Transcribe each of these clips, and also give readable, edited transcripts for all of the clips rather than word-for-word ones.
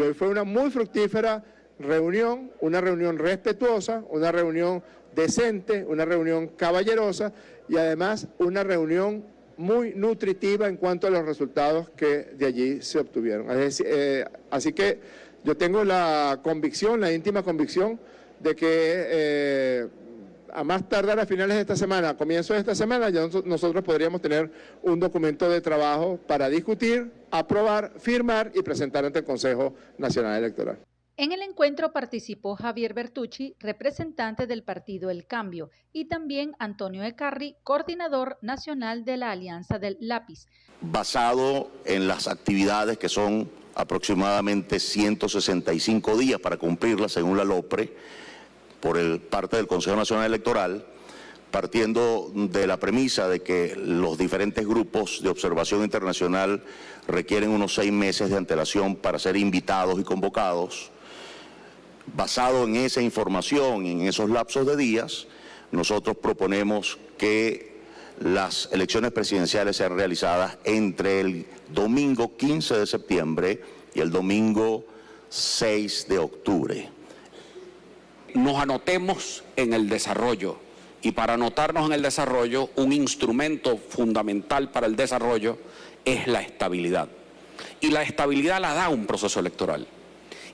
hoy fue una muy fructífera reunión, una reunión respetuosa, una reunión decente, una reunión caballerosa y además una reunión muy nutritiva en cuanto a los resultados que de allí se obtuvieron. Así que yo tengo la convicción, la íntima convicción de que a más tardar a finales de esta semana, a comienzos de esta semana, ya nosotros podríamos tener un documento de trabajo para discutir, aprobar, firmar y presentar ante el Consejo Nacional Electoral. En el encuentro participó Javier Bertucci, representante del partido El Cambio, y también Antonio Ecarri, coordinador nacional de la Alianza del Lápiz. Basado en las actividades que son aproximadamente 165 días para cumplirlas según la LOPRE, por parte del Consejo Nacional Electoral, partiendo de la premisa de que los diferentes grupos de observación internacional requieren unos 6 meses de antelación para ser invitados y convocados. Basado en esa información y en esos lapsos de días, nosotros proponemos que las elecciones presidenciales sean realizadas entre el domingo 15 de septiembre y el domingo 6 de octubre. Nos anotemos en el desarrollo, y para anotarnos en el desarrollo, un instrumento fundamental para el desarrollo es la estabilidad. Y la estabilidad la da un proceso electoral.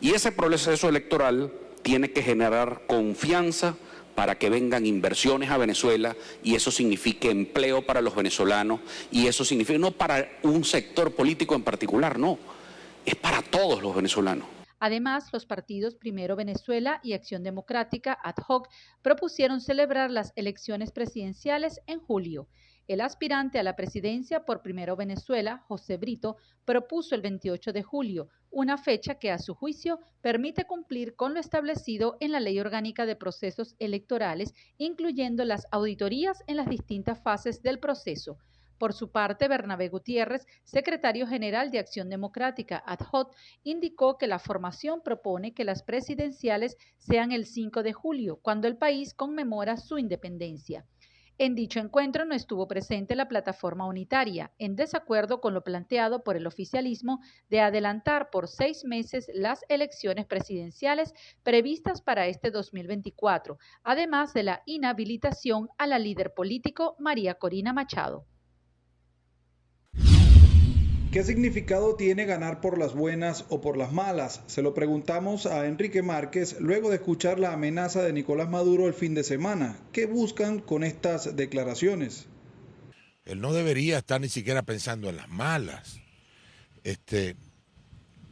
Y ese proceso electoral tiene que generar confianza para que vengan inversiones a Venezuela, y eso signifique empleo para los venezolanos, y eso significa no para un sector político en particular, no, es para todos los venezolanos. Además, los partidos Primero Venezuela y Acción Democrática ad hoc propusieron celebrar las elecciones presidenciales en julio. El aspirante a la presidencia por Primero Venezuela, José Brito, propuso el 28 de julio, una fecha que a su juicio permite cumplir con lo establecido en la Ley Orgánica de Procesos Electorales, incluyendo las auditorías en las distintas fases del proceso. Por su parte, Bernabé Gutiérrez, secretario general de Acción Democrática ad hoc, indicó que la formación propone que las presidenciales sean el 5 de julio, cuando el país conmemora su independencia. En dicho encuentro no estuvo presente la plataforma unitaria, en desacuerdo con lo planteado por el oficialismo de adelantar por 6 meses las elecciones presidenciales previstas para este 2024, además de la inhabilitación a la líder político María Corina Machado. ¿Qué significado tiene ganar por las buenas o por las malas? Se lo preguntamos a Enrique Márquez luego de escuchar la amenaza de Nicolás Maduro el fin de semana. ¿Qué buscan con estas declaraciones? Él no debería estar ni siquiera pensando en las malas.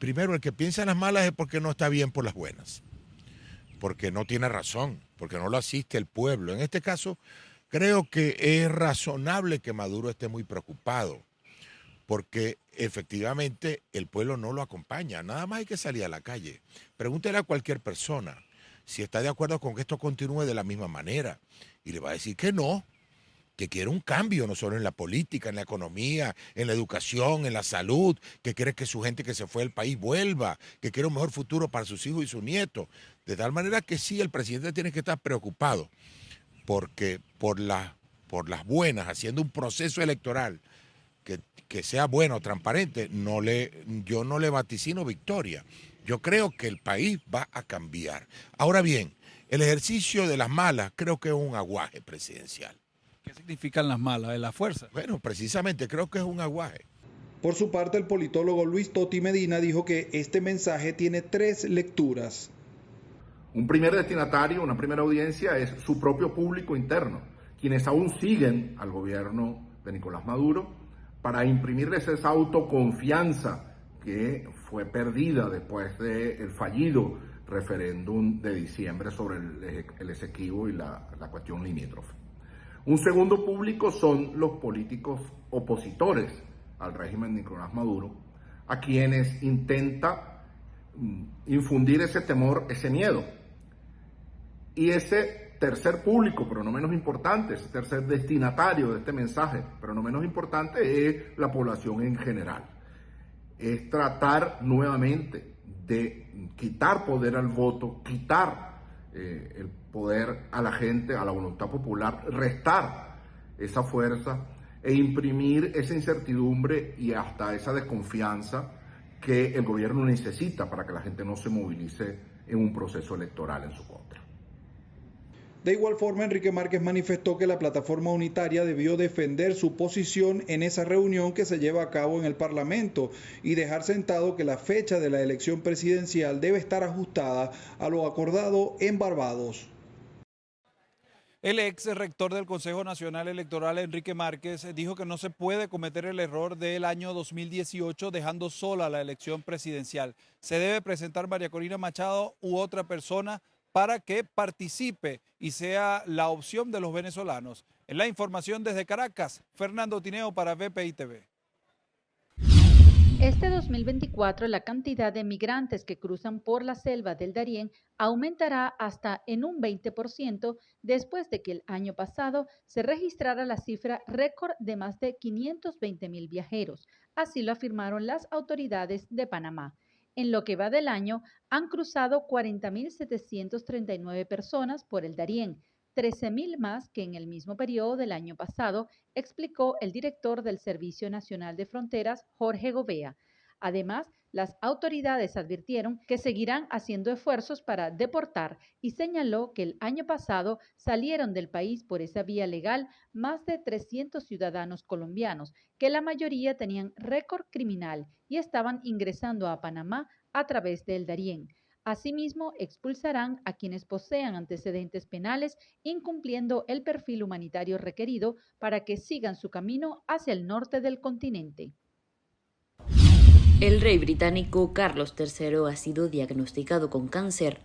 Primero, el que piensa en las malas es porque no está bien por las buenas, porque no tiene razón, porque no lo asiste el pueblo. En este caso, creo que es razonable que Maduro esté muy preocupado, porque efectivamente el pueblo no lo acompaña. Nada más hay que salir a la calle. Pregúntele a cualquier persona si está de acuerdo con que esto continúe de la misma manera, y le va a decir que no, que quiere un cambio, no solo en la política, en la economía, en la educación, en la salud, que quiere que su gente que se fue del país vuelva, que quiere un mejor futuro para sus hijos y sus nietos. De tal manera que sí, el presidente tiene que estar preocupado, porque por las buenas, haciendo un proceso electoral que sea bueno, transparente, yo no le vaticino victoria. Yo creo que el país va a cambiar. Ahora bien, el ejercicio de las malas creo que es un aguaje presidencial. ¿Qué significan las malas? ¿De la fuerza? Bueno, precisamente creo que es un aguaje. Por su parte, el politólogo Luis Toti Medina dijo que este mensaje tiene 3 lecturas. Un primer destinatario, una primera audiencia es su propio público interno, quienes aún siguen al gobierno de Nicolás Maduro, para imprimirles esa autoconfianza que fue perdida después del fallido referéndum de diciembre sobre el Esequibo y la cuestión limítrofe. Un segundo público son los políticos opositores al régimen de Nicolás Maduro, a quienes intenta infundir ese temor, ese miedo. Y ese tercer público, pero no menos importante, ese tercer destinatario de este mensaje, pero no menos importante, es la población en general. Es tratar nuevamente de quitar poder al voto, quitar el poder a la gente, a la voluntad popular, restar esa fuerza e imprimir esa incertidumbre y hasta esa desconfianza que el gobierno necesita para que la gente no se movilice en un proceso electoral en su contra. De igual forma, Enrique Márquez manifestó que la plataforma unitaria debió defender su posición en esa reunión que se lleva a cabo en el Parlamento y dejar sentado que la fecha de la elección presidencial debe estar ajustada a lo acordado en Barbados. El ex rector del Consejo Nacional Electoral, Enrique Márquez, dijo que no se puede cometer el error del año 2018 dejando sola la elección presidencial. Se debe presentar María Corina Machado u otra persona para que participe y sea la opción de los venezolanos. En la información desde Caracas, Fernando Tineo para BPI TV. Este 2024, la cantidad de migrantes que cruzan por la selva del Darién aumentará hasta en un 20% después de que el año pasado se registrara la cifra récord de más de 520,000 viajeros. Así lo afirmaron las autoridades de Panamá. En lo que va del año, han cruzado 40,739 personas por el Darién, 13,000 más que en el mismo periodo del año pasado, explicó el director del Servicio Nacional de Fronteras, Jorge Govea. Además, las autoridades advirtieron que seguirán haciendo esfuerzos para deportar y señaló que el año pasado salieron del país por esa vía legal más de 300 ciudadanos colombianos, que la mayoría tenían récord criminal y estaban ingresando a Panamá a través del Darién. Asimismo, expulsarán a quienes posean antecedentes penales, incumpliendo el perfil humanitario requerido para que sigan su camino hacia el norte del continente. El rey británico Carlos III ha sido diagnosticado con cáncer.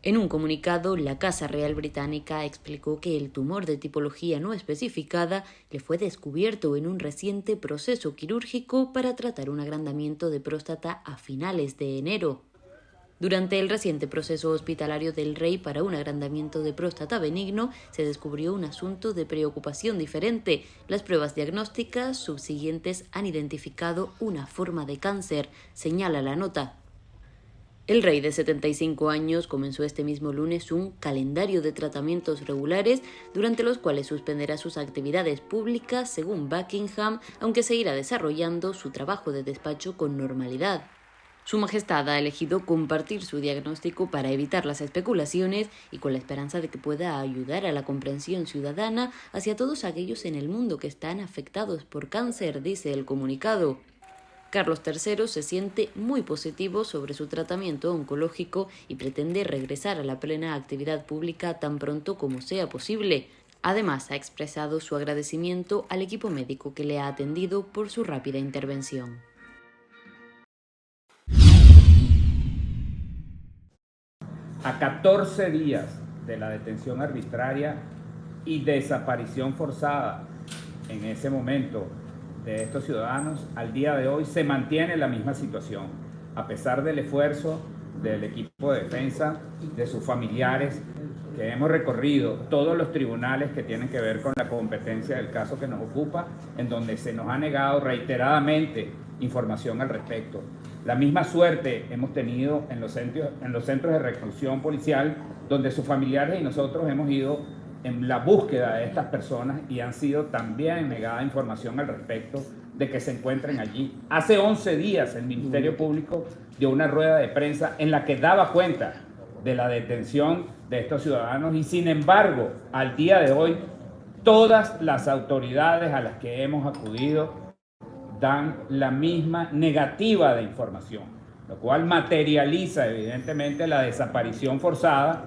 En un comunicado, la Casa Real Británica explicó que el tumor de tipología no especificada le fue descubierto en un reciente proceso quirúrgico para tratar un agrandamiento de próstata a finales de enero. Durante el reciente proceso hospitalario del rey para un agrandamiento de próstata benigno, se descubrió un asunto de preocupación diferente. Las pruebas diagnósticas subsiguientes han identificado una forma de cáncer, señala la nota. El rey de 75 años comenzó este mismo lunes un calendario de tratamientos regulares durante los cuales suspenderá sus actividades públicas, según Buckingham, aunque seguirá desarrollando su trabajo de despacho con normalidad. Su Majestad ha elegido compartir su diagnóstico para evitar las especulaciones y con la esperanza de que pueda ayudar a la comprensión ciudadana hacia todos aquellos en el mundo que están afectados por cáncer, dice el comunicado. Carlos III se siente muy positivo sobre su tratamiento oncológico y pretende regresar a la plena actividad pública tan pronto como sea posible. Además, ha expresado su agradecimiento al equipo médico que le ha atendido por su rápida intervención. A 14 días de la detención arbitraria y desaparición forzada en ese momento de estos ciudadanos, al día de hoy se mantiene la misma situación, a pesar del esfuerzo del equipo de defensa, de sus familiares, que hemos recorrido todos los tribunales que tienen que ver con la competencia del caso que nos ocupa, en donde se nos ha negado reiteradamente información al respecto. La misma suerte hemos tenido en los centros de reclusión policial, donde sus familiares y nosotros hemos ido en la búsqueda de estas personas y han sido también negada información al respecto de que se encuentren allí. Hace 11 días el Ministerio Público dio una rueda de prensa en la que daba cuenta de la detención de estos ciudadanos y sin embargo, al día de hoy, todas las autoridades a las que hemos acudido dan la misma negativa de información, lo cual materializa evidentemente la desaparición forzada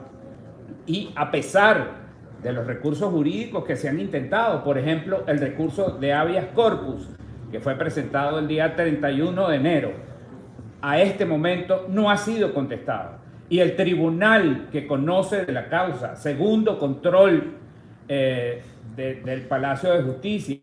y a pesar de los recursos jurídicos que se han intentado, por ejemplo, el recurso de habeas corpus que fue presentado el día 31 de enero, a este momento no ha sido contestado. Y el tribunal que conoce de la causa, segundo control del Palacio de Justicia,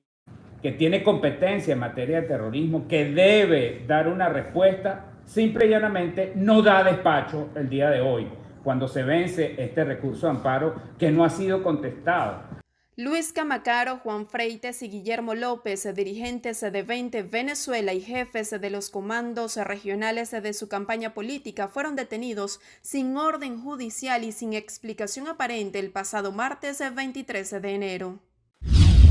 que tiene competencia en materia de terrorismo, que debe dar una respuesta, simple y llanamente no da despacho el día de hoy, cuando se vence este recurso de amparo que no ha sido contestado. Luis Camacaro, Juan Freites y Guillermo López, dirigentes de 20 Venezuela y jefes de los comandos regionales de su campaña política, fueron detenidos sin orden judicial y sin explicación aparente el pasado martes 23 de enero.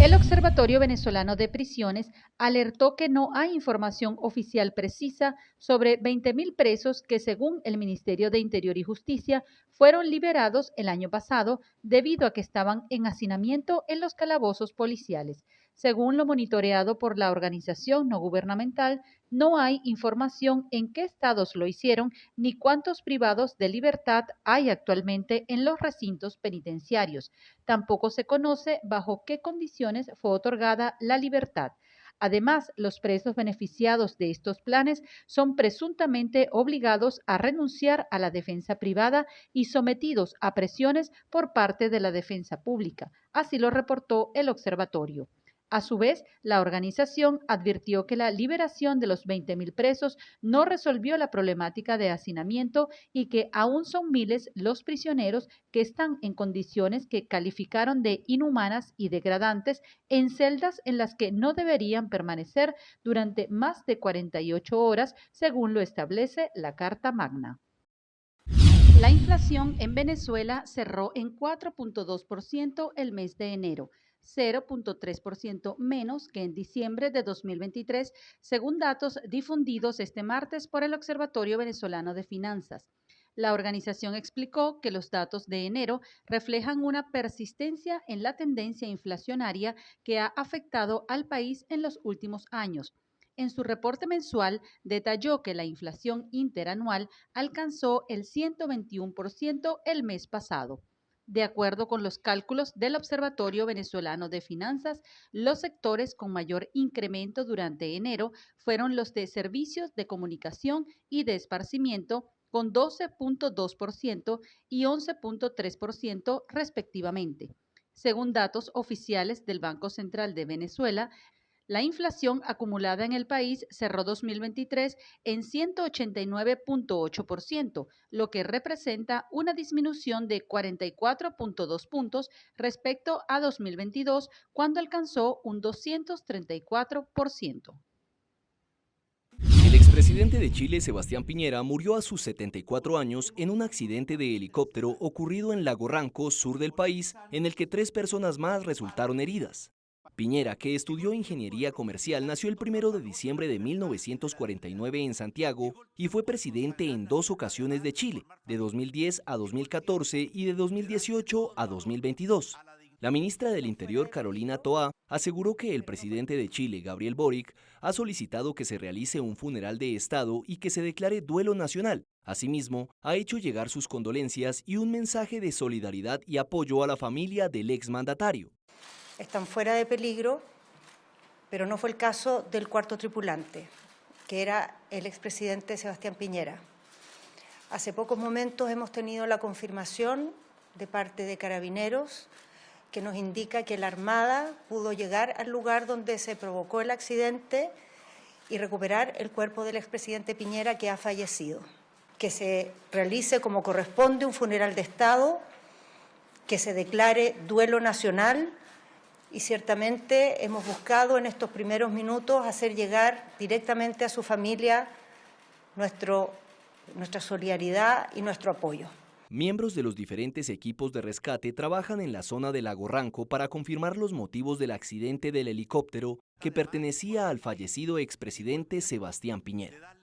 El Observatorio Venezolano de Prisiones alertó que no hay información oficial precisa sobre 20.000 presos que, según el Ministerio de Interior y Justicia, fueron liberados el año pasado debido a que estaban en hacinamiento en los calabozos policiales. Según lo monitoreado por la organización no gubernamental, no hay información en qué estados lo hicieron ni cuántos privados de libertad hay actualmente en los recintos penitenciarios. Tampoco se conoce bajo qué condiciones fue otorgada la libertad. Además, los presos beneficiados de estos planes son presuntamente obligados a renunciar a la defensa privada y sometidos a presiones por parte de la defensa pública. Así lo reportó el observatorio. A su vez, la organización advirtió que la liberación de los 20.000 presos no resolvió la problemática de hacinamiento y que aún son miles los prisioneros que están en condiciones que calificaron de inhumanas y degradantes en celdas en las que no deberían permanecer durante más de 48 horas, según lo establece la Carta Magna. La inflación en Venezuela cerró en 4.2% el mes de enero, 0.3% menos que en diciembre de 2023, según datos difundidos este martes por el Observatorio Venezolano de Finanzas. La organización explicó que los datos de enero reflejan una persistencia en la tendencia inflacionaria que ha afectado al país en los últimos años. En su reporte mensual detalló que la inflación interanual alcanzó el 121% el mes pasado. De acuerdo con los cálculos del Observatorio Venezolano de Finanzas, los sectores con mayor incremento durante enero fueron los de servicios de comunicación y de esparcimiento, con 12.2% y 11.3% respectivamente. Según datos oficiales del Banco Central de Venezuela, la inflación acumulada en el país cerró 2023 en 189.8%, lo que representa una disminución de 44.2 puntos respecto a 2022, cuando alcanzó un 234%. El expresidente de Chile, Sebastián Piñera, murió a sus 74 años en un accidente de helicóptero ocurrido en Lago Ranco, sur del país, en el que 3 personas más resultaron heridas. Piñera, que estudió ingeniería comercial, nació el 1 de diciembre de 1949 en Santiago y fue presidente en 2 ocasiones de Chile, de 2010 a 2014 y de 2018 a 2022. La ministra del Interior, Carolina Toá, aseguró que el presidente de Chile, Gabriel Boric, ha solicitado que se realice un funeral de Estado y que se declare duelo nacional. Asimismo, ha hecho llegar sus condolencias y un mensaje de solidaridad y apoyo a la familia del exmandatario. Están fuera de peligro, pero no fue el caso del cuarto tripulante, que era el expresidente Sebastián Piñera. Hace pocos momentos hemos tenido la confirmación de parte de Carabineros que nos indica que la Armada pudo llegar al lugar donde se provocó el accidente y recuperar el cuerpo del expresidente Piñera, que ha fallecido. Que se realice como corresponde un funeral de Estado, que se declare duelo nacional. Y ciertamente hemos buscado en estos primeros minutos hacer llegar directamente a su familia nuestra solidaridad y nuestro apoyo. Miembros de los diferentes equipos de rescate trabajan en la zona de Lago Ranco para confirmar los motivos del accidente del helicóptero que pertenecía al fallecido expresidente Sebastián Piñera.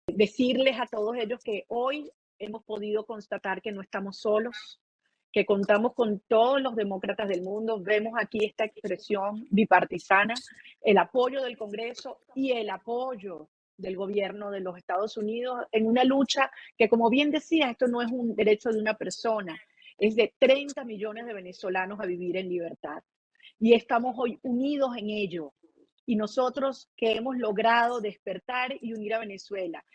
Decirles a todos ellos que hoy hemos podido constatar que no estamos solos, que contamos con todos los demócratas del mundo. Vemos aquí esta expresión bipartisana, el apoyo del Congreso y el apoyo del gobierno de los Estados Unidos en una lucha que, como bien decía, esto no es un derecho de una persona, es de 30 millones de venezolanos a vivir en libertad. Y estamos hoy unidos en ello. Y nosotros que hemos logrado despertar y unir a Venezuela,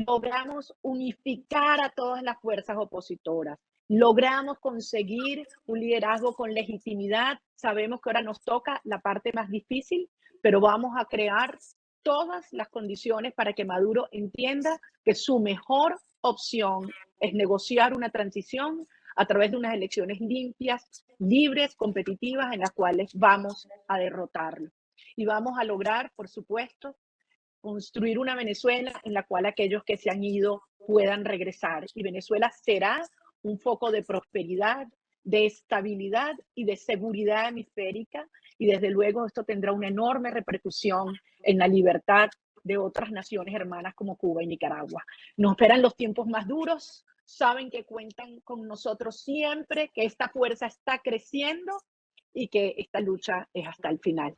logramos unificar a todas las fuerzas opositoras, logramos conseguir un liderazgo con legitimidad. Sabemos que ahora nos toca la parte más difícil, pero vamos a crear todas las condiciones para que Maduro entienda que su mejor opción es negociar una transición a través de unas elecciones limpias, libres, competitivas, en las cuales vamos a derrotarlo. Y vamos a lograr, por supuesto, construir una Venezuela en la cual aquellos que se han ido puedan regresar. Y Venezuela será un foco de prosperidad, de estabilidad y de seguridad hemisférica, y desde luego esto tendrá una enorme repercusión en la libertad de otras naciones hermanas como Cuba y Nicaragua. Nos esperan los tiempos más duros, saben que cuentan con nosotros siempre, que esta fuerza está creciendo y que esta lucha es hasta el final.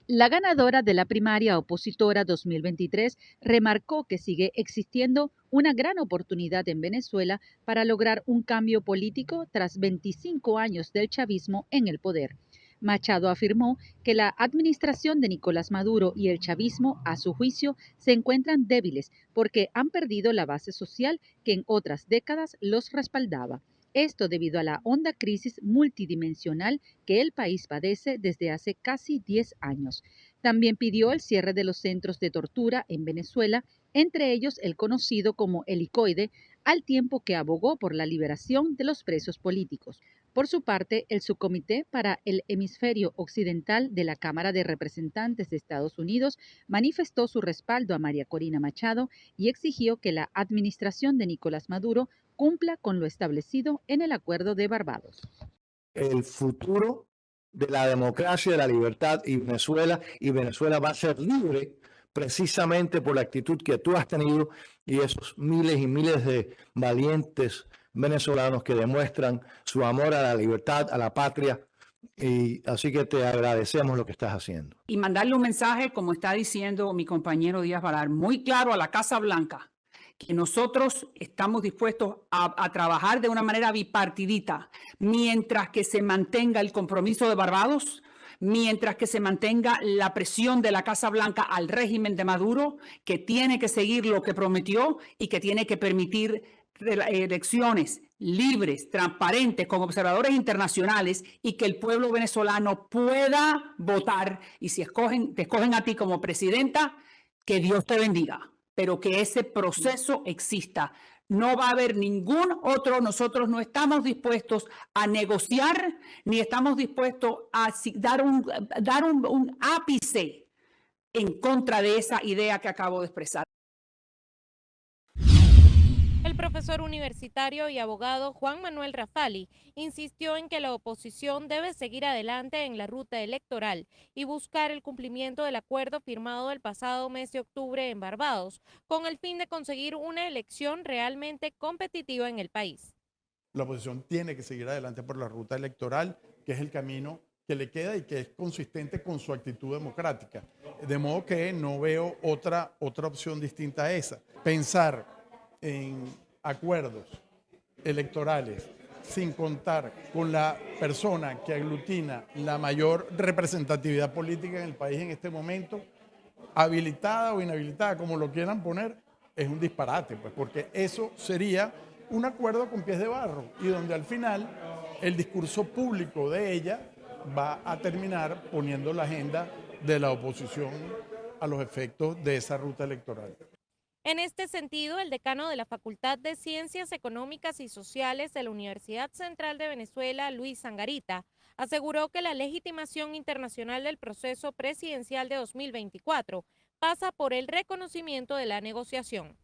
La ganadora de la primaria opositora 2023 remarcó que sigue existiendo una gran oportunidad en Venezuela para lograr un cambio político tras 25 años del chavismo en el poder. Machado afirmó que la administración de Nicolás Maduro y el chavismo, a su juicio, se encuentran débiles porque han perdido la base social que en otras décadas los respaldaba. Esto debido a la honda crisis multidimensional que el país padece desde hace casi 10 años. También pidió el cierre de los centros de tortura en Venezuela, entre ellos el conocido como Helicoide, al tiempo que abogó por la liberación de los presos políticos. Por su parte, el Subcomité para el Hemisferio Occidental de la Cámara de Representantes de Estados Unidos manifestó su respaldo a María Corina Machado y exigió que la administración de Nicolás Maduro cumpla con lo establecido en el Acuerdo de Barbados. El futuro de la democracia, de la libertad y Venezuela va a ser libre precisamente por la actitud que tú has tenido y esos miles y miles de valientes venezolanos que demuestran su amor a la libertad, a la patria, y así que te agradecemos lo que estás haciendo. Y mandarle un mensaje, como está diciendo mi compañero Díaz Valar, muy claro a la Casa Blanca, que nosotros estamos dispuestos a trabajar de una manera bipartidita, mientras que se mantenga el compromiso de Barbados, mientras que se mantenga la presión de la Casa Blanca al régimen de Maduro, que tiene que seguir lo que prometió y que tiene que permitir elecciones libres, transparentes, con observadores internacionales y que el pueblo venezolano pueda votar. Y si te escogen a ti como presidenta, que Dios te bendiga, pero que ese proceso exista. No va a haber ningún otro, nosotros no estamos dispuestos a negociar, ni estamos dispuestos a dar un ápice en contra de esa idea que acabo de expresar. El profesor universitario y abogado Juan Manuel Rafali insistió en que la oposición debe seguir adelante en la ruta electoral y buscar el cumplimiento del acuerdo firmado el pasado mes de octubre en Barbados, con el fin de conseguir una elección realmente competitiva en el país. La oposición tiene que seguir adelante por la ruta electoral, que es el camino que le queda y que es consistente con su actitud democrática. De modo que no veo otra opción distinta a esa. Pensar en acuerdos electorales sin contar con la persona que aglutina la mayor representatividad política en el país en este momento, habilitada o inhabilitada, como lo quieran poner, es un disparate, pues, porque eso sería un acuerdo con pies de barro y donde al final el discurso público de ella va a terminar poniendo la agenda de la oposición a los efectos de esa ruta electoral. En este sentido, el decano de la Facultad de Ciencias Económicas y Sociales de la Universidad Central de Venezuela, Luis Sangarita, aseguró que la legitimación internacional del proceso presidencial de 2024 pasa por el reconocimiento de la negociación.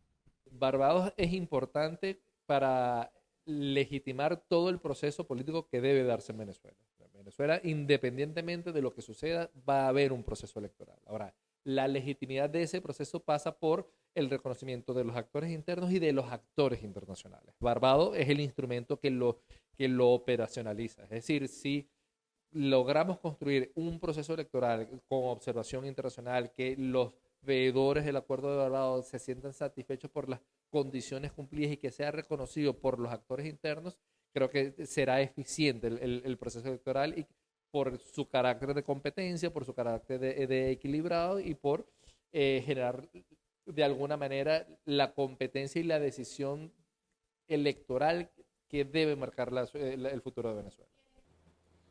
Barbados es importante para legitimar todo el proceso político que debe darse en Venezuela. En Venezuela, independientemente de lo que suceda, va a haber un proceso electoral. Ahora, la legitimidad de ese proceso pasa por el reconocimiento de los actores internos y de los actores internacionales. Barbados es el instrumento que lo operacionaliza. Es decir, si logramos construir un proceso electoral con observación internacional, que los veedores del Acuerdo de Barbados se sientan satisfechos por las condiciones cumplidas y que sea reconocido por los actores internos, creo que será eficiente el proceso electoral y por su carácter de competencia, por su carácter de equilibrado y por generar de alguna manera la competencia y la decisión electoral que debe marcar el futuro de Venezuela.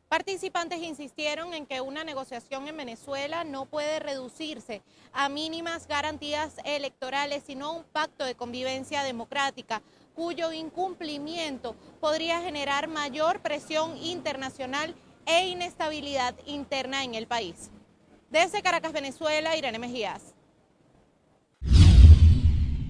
Participantes insistieron en que una negociación en Venezuela no puede reducirse a mínimas garantías electorales, sino un pacto de convivencia democrática, cuyo incumplimiento podría generar mayor presión internacional e inestabilidad interna en el país. Desde Caracas, Venezuela, Irene Mejías.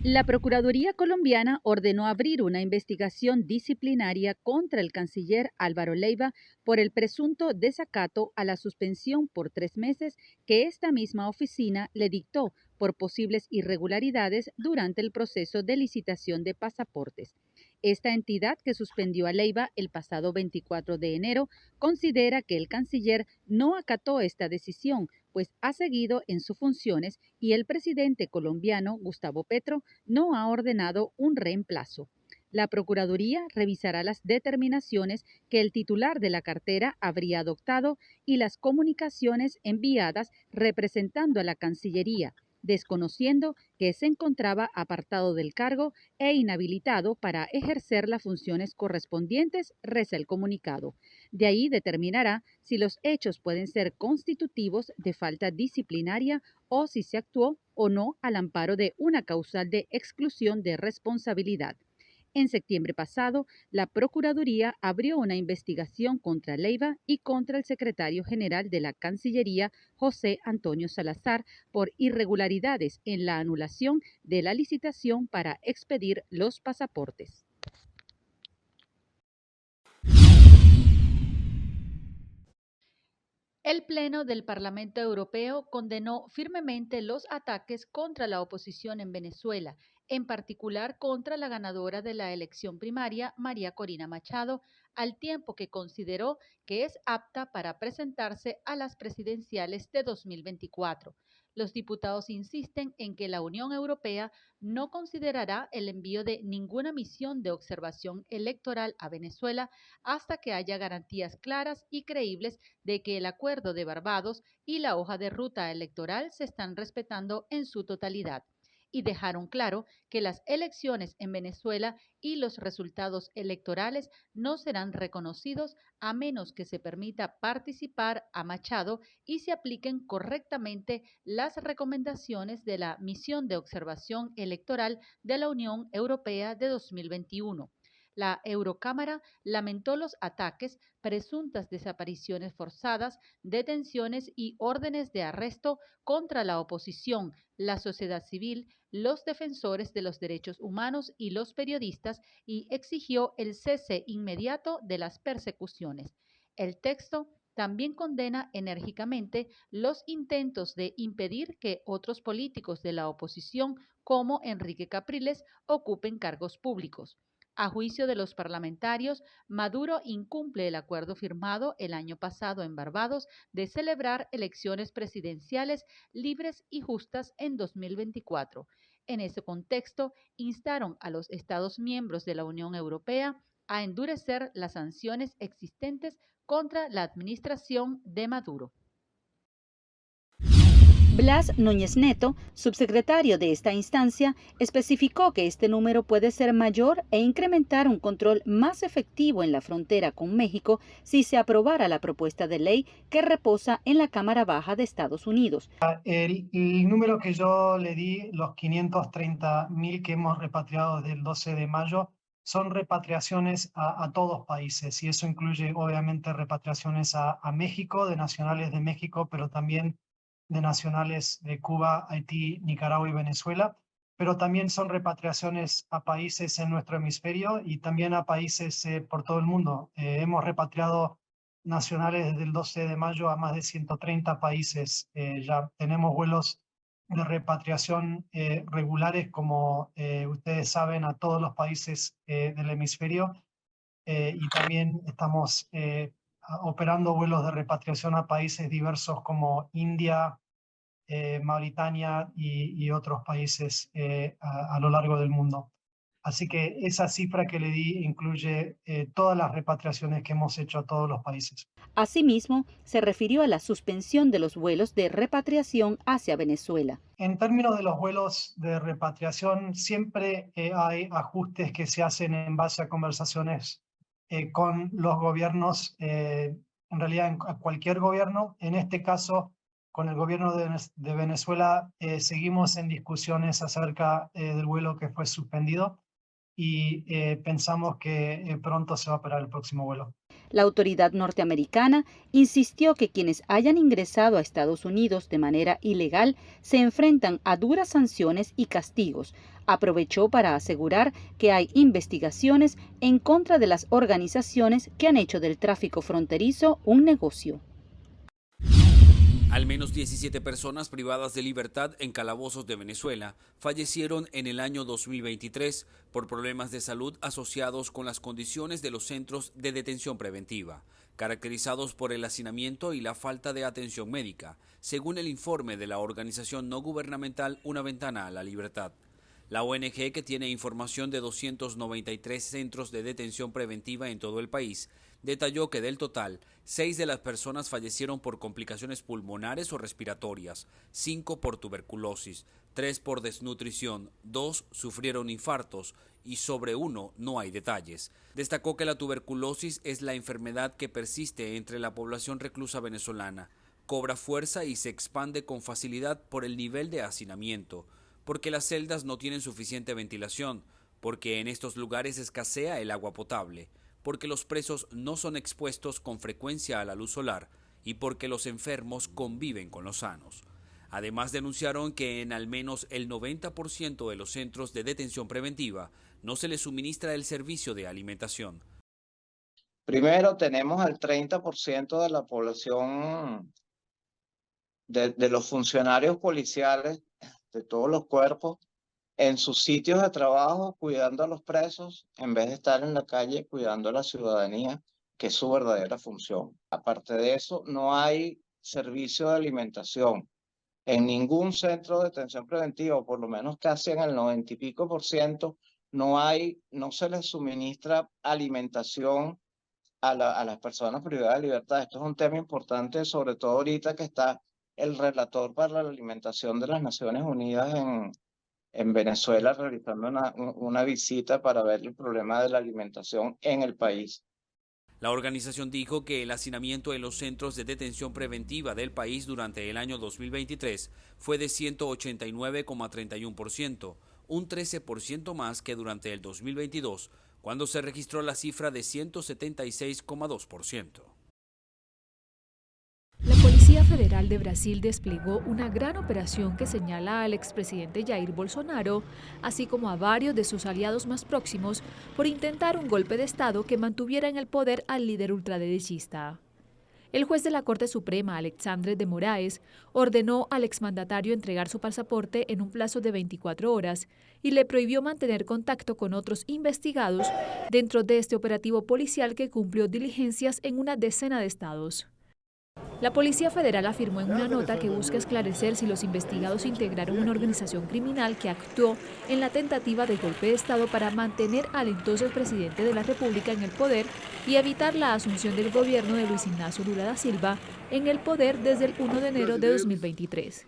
La Procuraduría colombiana ordenó abrir una investigación disciplinaria contra el canciller Álvaro Leiva por el presunto desacato a la suspensión por 3 meses que esta misma oficina le dictó por posibles irregularidades durante el proceso de licitación de pasaportes. Esta entidad, que suspendió a Leiva el pasado 24 de enero, considera que el canciller no acató esta decisión, pues ha seguido en sus funciones y el presidente colombiano, Gustavo Petro, no ha ordenado un reemplazo. La Procuraduría revisará las determinaciones que el titular de la cartera habría adoptado y las comunicaciones enviadas representando a la Cancillería, desconociendo que se encontraba apartado del cargo e inhabilitado para ejercer las funciones correspondientes, reza el comunicado. De ahí determinará si los hechos pueden ser constitutivos de falta disciplinaria o si se actuó o no al amparo de una causal de exclusión de responsabilidad. En septiembre pasado, la Procuraduría abrió una investigación contra Leiva y contra el secretario general de la Cancillería, José Antonio Salazar, por irregularidades en la anulación de la licitación para expedir los pasaportes. El Pleno del Parlamento Europeo condenó firmemente los ataques contra la oposición en Venezuela, en particular contra la ganadora de la elección primaria, María Corina Machado, al tiempo que consideró que es apta para presentarse a las presidenciales de 2024. Los diputados insisten en que la Unión Europea no considerará el envío de ninguna misión de observación electoral a Venezuela hasta que haya garantías claras y creíbles de que el Acuerdo de Barbados y la hoja de ruta electoral se están respetando en su totalidad. Y dejaron claro que las elecciones en Venezuela y los resultados electorales no serán reconocidos a menos que se permita participar a Machado y se apliquen correctamente las recomendaciones de la Misión de Observación Electoral de la Unión Europea de 2021. La Eurocámara lamentó los ataques, presuntas desapariciones forzadas, detenciones y órdenes de arresto contra la oposición, la sociedad civil, los defensores de los derechos humanos y los periodistas y exigió el cese inmediato de las persecuciones. El texto también condena enérgicamente los intentos de impedir que otros políticos de la oposición, como Enrique Capriles, ocupen cargos públicos. A juicio de los parlamentarios, Maduro incumple el acuerdo firmado el año pasado en Barbados de celebrar elecciones presidenciales libres y justas en 2024. En ese contexto, instaron a los Estados miembros de la Unión Europea a endurecer las sanciones existentes contra la administración de Maduro. Blas Núñez Neto, subsecretario de esta instancia, especificó que este número puede ser mayor e incrementar un control más efectivo en la frontera con México si se aprobara la propuesta de ley que reposa en la Cámara Baja de Estados Unidos. El número que yo le di, los 530.000 que hemos repatriado desde el 12 de mayo, son repatriaciones a todos países, y eso incluye obviamente repatriaciones a México, de nacionales de México, pero también de nacionales de Cuba, Haití, Nicaragua y Venezuela, pero también son repatriaciones a países en nuestro hemisferio y también a países por todo el mundo. Hemos repatriado nacionales desde el 12 de mayo a más de 130 países. Ya tenemos vuelos de repatriación regulares, como ustedes saben, a todos los países del hemisferio, y también estamos operando vuelos de repatriación a países diversos como India, Mauritania y otros países a lo largo del mundo. Así que esa cifra que le di incluye todas las repatriaciones que hemos hecho a todos los países. Asimismo, se refirió a la suspensión de los vuelos de repatriación hacia Venezuela. En términos de los vuelos de repatriación, siempre hay ajustes que se hacen en base a conversaciones con los gobiernos, en realidad a cualquier gobierno. En este caso, con el gobierno de Venezuela, seguimos en discusiones acerca del vuelo que fue suspendido y pensamos que pronto se va a operar el próximo vuelo. La autoridad norteamericana insistió que quienes hayan ingresado a Estados Unidos de manera ilegal se enfrentan a duras sanciones y castigos. Aprovechó para asegurar que hay investigaciones en contra de las organizaciones que han hecho del tráfico fronterizo un negocio. Al menos 17 personas privadas de libertad en calabozos de Venezuela fallecieron en el año 2023 por problemas de salud asociados con las condiciones de los centros de detención preventiva, caracterizados por el hacinamiento y la falta de atención médica, según el informe de la organización no gubernamental Una Ventana a la Libertad. La ONG, que tiene información de 293 centros de detención preventiva en todo el país, detalló que del total, 6 de las personas fallecieron por complicaciones pulmonares o respiratorias, 5 por tuberculosis, 3 por desnutrición, 2 sufrieron infartos y sobre 1 no hay detalles. Destacó que la tuberculosis es la enfermedad que persiste entre la población reclusa venezolana, cobra fuerza y se expande con facilidad por el nivel de hacinamiento, porque las celdas no tienen suficiente ventilación, porque en estos lugares escasea el agua potable, porque los presos no son expuestos con frecuencia a la luz solar y porque los enfermos conviven con los sanos. Además, denunciaron que en al menos el 90% de los centros de detención preventiva no se les suministra el servicio de alimentación. Primero, tenemos al 30% de la población de los funcionarios policiales de todos los cuerpos en sus sitios de trabajo cuidando a los presos en vez de estar en la calle cuidando a la ciudadanía, que es su verdadera función. Aparte de eso, no hay servicio de alimentación. En ningún centro de detención preventiva, o por lo menos casi en el 90 y pico %, no se les suministra alimentación a las personas privadas de libertad. Esto es un tema importante, sobre todo ahorita que está el relator para la alimentación de las Naciones Unidas en Venezuela realizando una visita para ver el problema de la alimentación en el país. La organización dijo que el hacinamiento en los centros de detención preventiva del país durante el año 2023 fue de 189,31%, un 13% más que durante el 2022, cuando se registró la cifra de 176,2%. La Policía Federal de Brasil desplegó una gran operación que señala al expresidente Jair Bolsonaro, así como a varios de sus aliados más próximos, por intentar un golpe de Estado que mantuviera en el poder al líder ultraderechista. El juez de la Corte Suprema, Alexandre de Moraes, ordenó al exmandatario entregar su pasaporte en un plazo de 24 horas y le prohibió mantener contacto con otros investigados dentro de este operativo policial que cumplió diligencias en una decena de estados. La Policía Federal afirmó en una nota que busca esclarecer si los investigados integraron una organización criminal que actuó en la tentativa de golpe de Estado para mantener al entonces presidente de la República en el poder y evitar la asunción del gobierno de Luis Ignacio Lula da Silva en el poder desde el 1 de enero de 2023.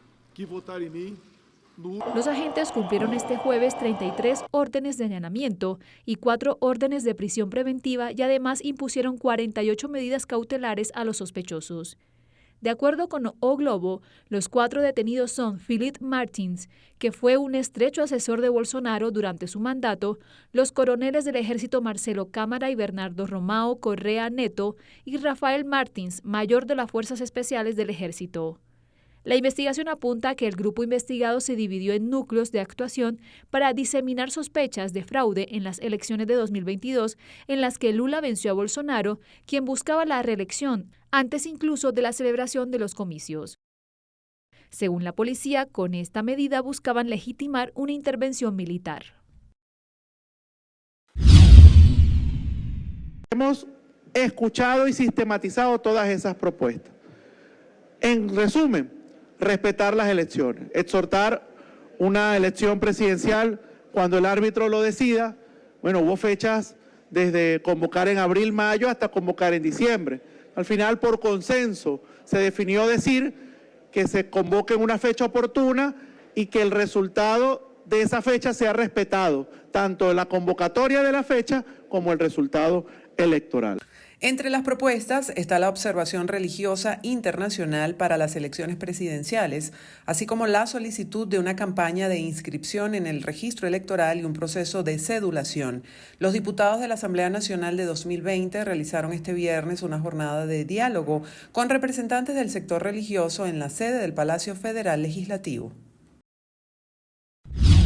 Los agentes cumplieron este jueves 33 órdenes de allanamiento y 4 órdenes de prisión preventiva y además impusieron 48 medidas cautelares a los sospechosos. De acuerdo con O Globo, los 4 detenidos son Philip Martins, que fue un estrecho asesor de Bolsonaro durante su mandato, los coroneles del ejército Marcelo Cámara y Bernardo Romao Correa Neto y Rafael Martins, mayor de las Fuerzas Especiales del Ejército. La investigación apunta a que el grupo investigado se dividió en núcleos de actuación para diseminar sospechas de fraude en las elecciones de 2022 en las que Lula venció a Bolsonaro, quien buscaba la reelección, antes incluso de la celebración de los comicios. Según la policía, con esta medida buscaban legitimar una intervención militar. Hemos escuchado y sistematizado todas esas propuestas. En resumen, respetar las elecciones, exhortar una elección presidencial cuando el árbitro lo decida. Bueno, hubo fechas desde convocar en abril, mayo hasta convocar en diciembre. Al final, por consenso, se definió decir que se convoque en una fecha oportuna y que el resultado de esa fecha sea respetado, tanto la convocatoria de la fecha como el resultado electoral. Entre las propuestas está la observación religiosa internacional para las elecciones presidenciales, así como la solicitud de una campaña de inscripción en el registro electoral y un proceso de cedulación. Los diputados de la Asamblea Nacional de 2020 realizaron este viernes una jornada de diálogo con representantes del sector religioso en la sede del Palacio Federal Legislativo.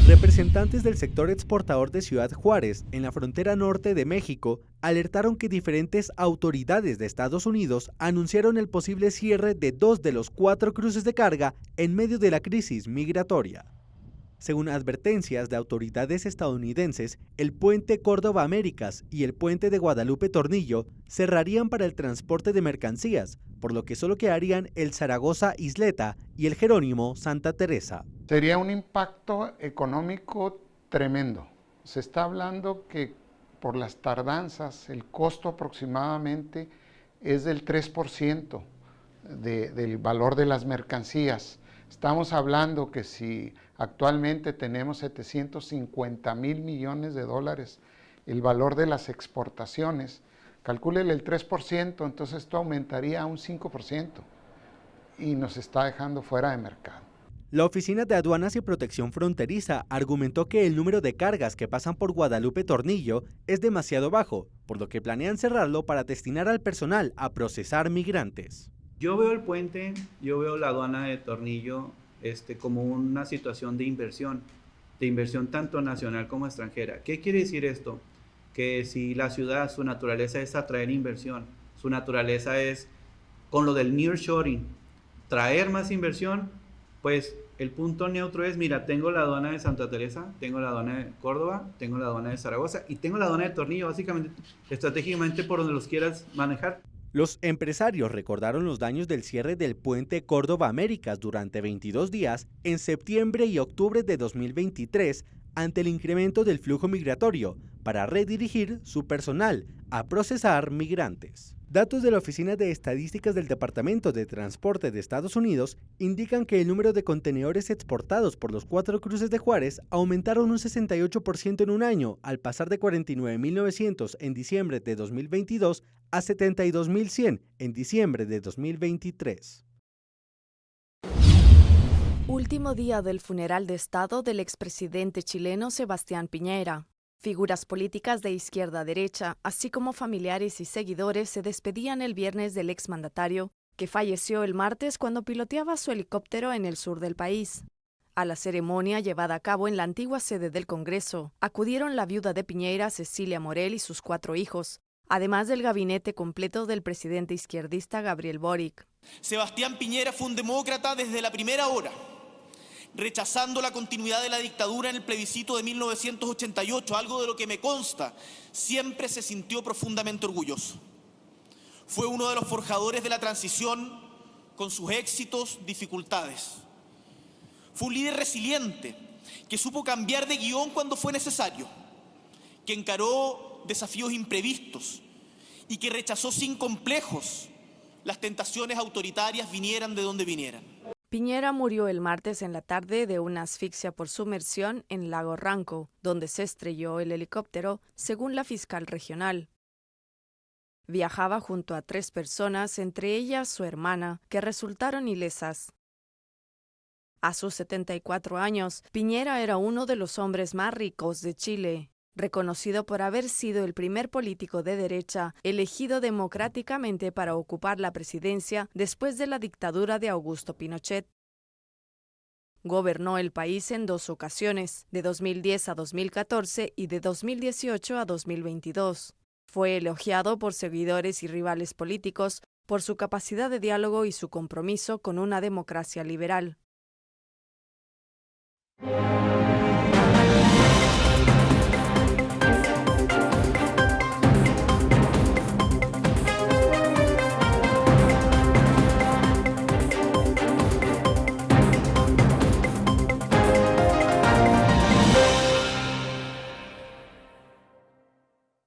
Representantes del sector exportador de Ciudad Juárez, en la frontera norte de México, alertaron que diferentes autoridades de Estados Unidos anunciaron el posible cierre de 2 de los 4 cruces de carga en medio de la crisis migratoria. Según advertencias de autoridades estadounidenses, el puente Córdoba-Américas y el puente de Guadalupe-Tornillo cerrarían para el transporte de mercancías, por lo que solo quedarían el Zaragoza-Isleta y el Jerónimo-Santa Teresa. Sería un impacto económico tremendo. Se está hablando que por las tardanzas el costo aproximadamente es del 3% del valor de las mercancías. Estamos hablando que si actualmente tenemos 750,000 millones de dólares el valor de las exportaciones, calcúlele el 3%, entonces esto aumentaría a un 5% y nos está dejando fuera de mercado. La Oficina de Aduanas y Protección Fronteriza argumentó que el número de cargas que pasan por Guadalupe-Tornillo es demasiado bajo, por lo que planean cerrarlo para destinar al personal a procesar migrantes. Yo veo el puente, yo veo la aduana de Tornillo como una situación de inversión tanto nacional como extranjera. ¿Qué quiere decir esto? Que si la ciudad, su naturaleza es atraer inversión, su naturaleza es, con lo del nearshoring, traer más inversión, pues el punto neutro es, mira, tengo la aduana de Santa Teresa, tengo la aduana de Córdoba, tengo la aduana de Zaragoza y tengo la aduana de Tornillo, básicamente, estratégicamente por donde los quieras manejar. Los empresarios recordaron los daños del cierre del puente Córdoba-Américas durante 22 días en septiembre y octubre de 2023 ante el incremento del flujo migratorio para redirigir su personal a procesar migrantes. Datos de la Oficina de Estadísticas del Departamento de Transporte de Estados Unidos indican que el número de contenedores exportados por los 4 cruces de Juárez aumentaron un 68% en un año, al pasar de 49.900 en diciembre de 2022 a 72.100 en diciembre de 2023. Último día del funeral de Estado del expresidente chileno Sebastián Piñera. Figuras políticas de izquierda a derecha, así como familiares y seguidores, se despedían el viernes del exmandatario, que falleció el martes cuando piloteaba su helicóptero en el sur del país. A la ceremonia llevada a cabo en la antigua sede del Congreso, acudieron la viuda de Piñera, Cecilia Morel, y sus 4 hijos, además del gabinete completo del presidente izquierdista Gabriel Boric. Sebastián Piñera fue un demócrata desde la primera hora, rechazando la continuidad de la dictadura en el plebiscito de 1988, algo de lo que me consta, siempre se sintió profundamente orgulloso. Fue uno de los forjadores de la transición con sus éxitos, dificultades. Fue un líder resiliente que supo cambiar de guión cuando fue necesario, que encaró desafíos imprevistos y que rechazó sin complejos las tentaciones autoritarias vinieran de donde vinieran. Piñera murió el martes en la tarde de una asfixia por sumersión en Lago Ranco, donde se estrelló el helicóptero, según la fiscal regional. Viajaba junto a 3 personas, entre ellas su hermana, que resultaron ilesas. A sus 74 años, Piñera era uno de los hombres más ricos de Chile, reconocido por haber sido el primer político de derecha elegido democráticamente para ocupar la presidencia después de la dictadura de Augusto Pinochet. Gobernó el país en 2 ocasiones, de 2010 a 2014 y de 2018 a 2022. Fue elogiado por seguidores y rivales políticos por su capacidad de diálogo y su compromiso con una democracia liberal.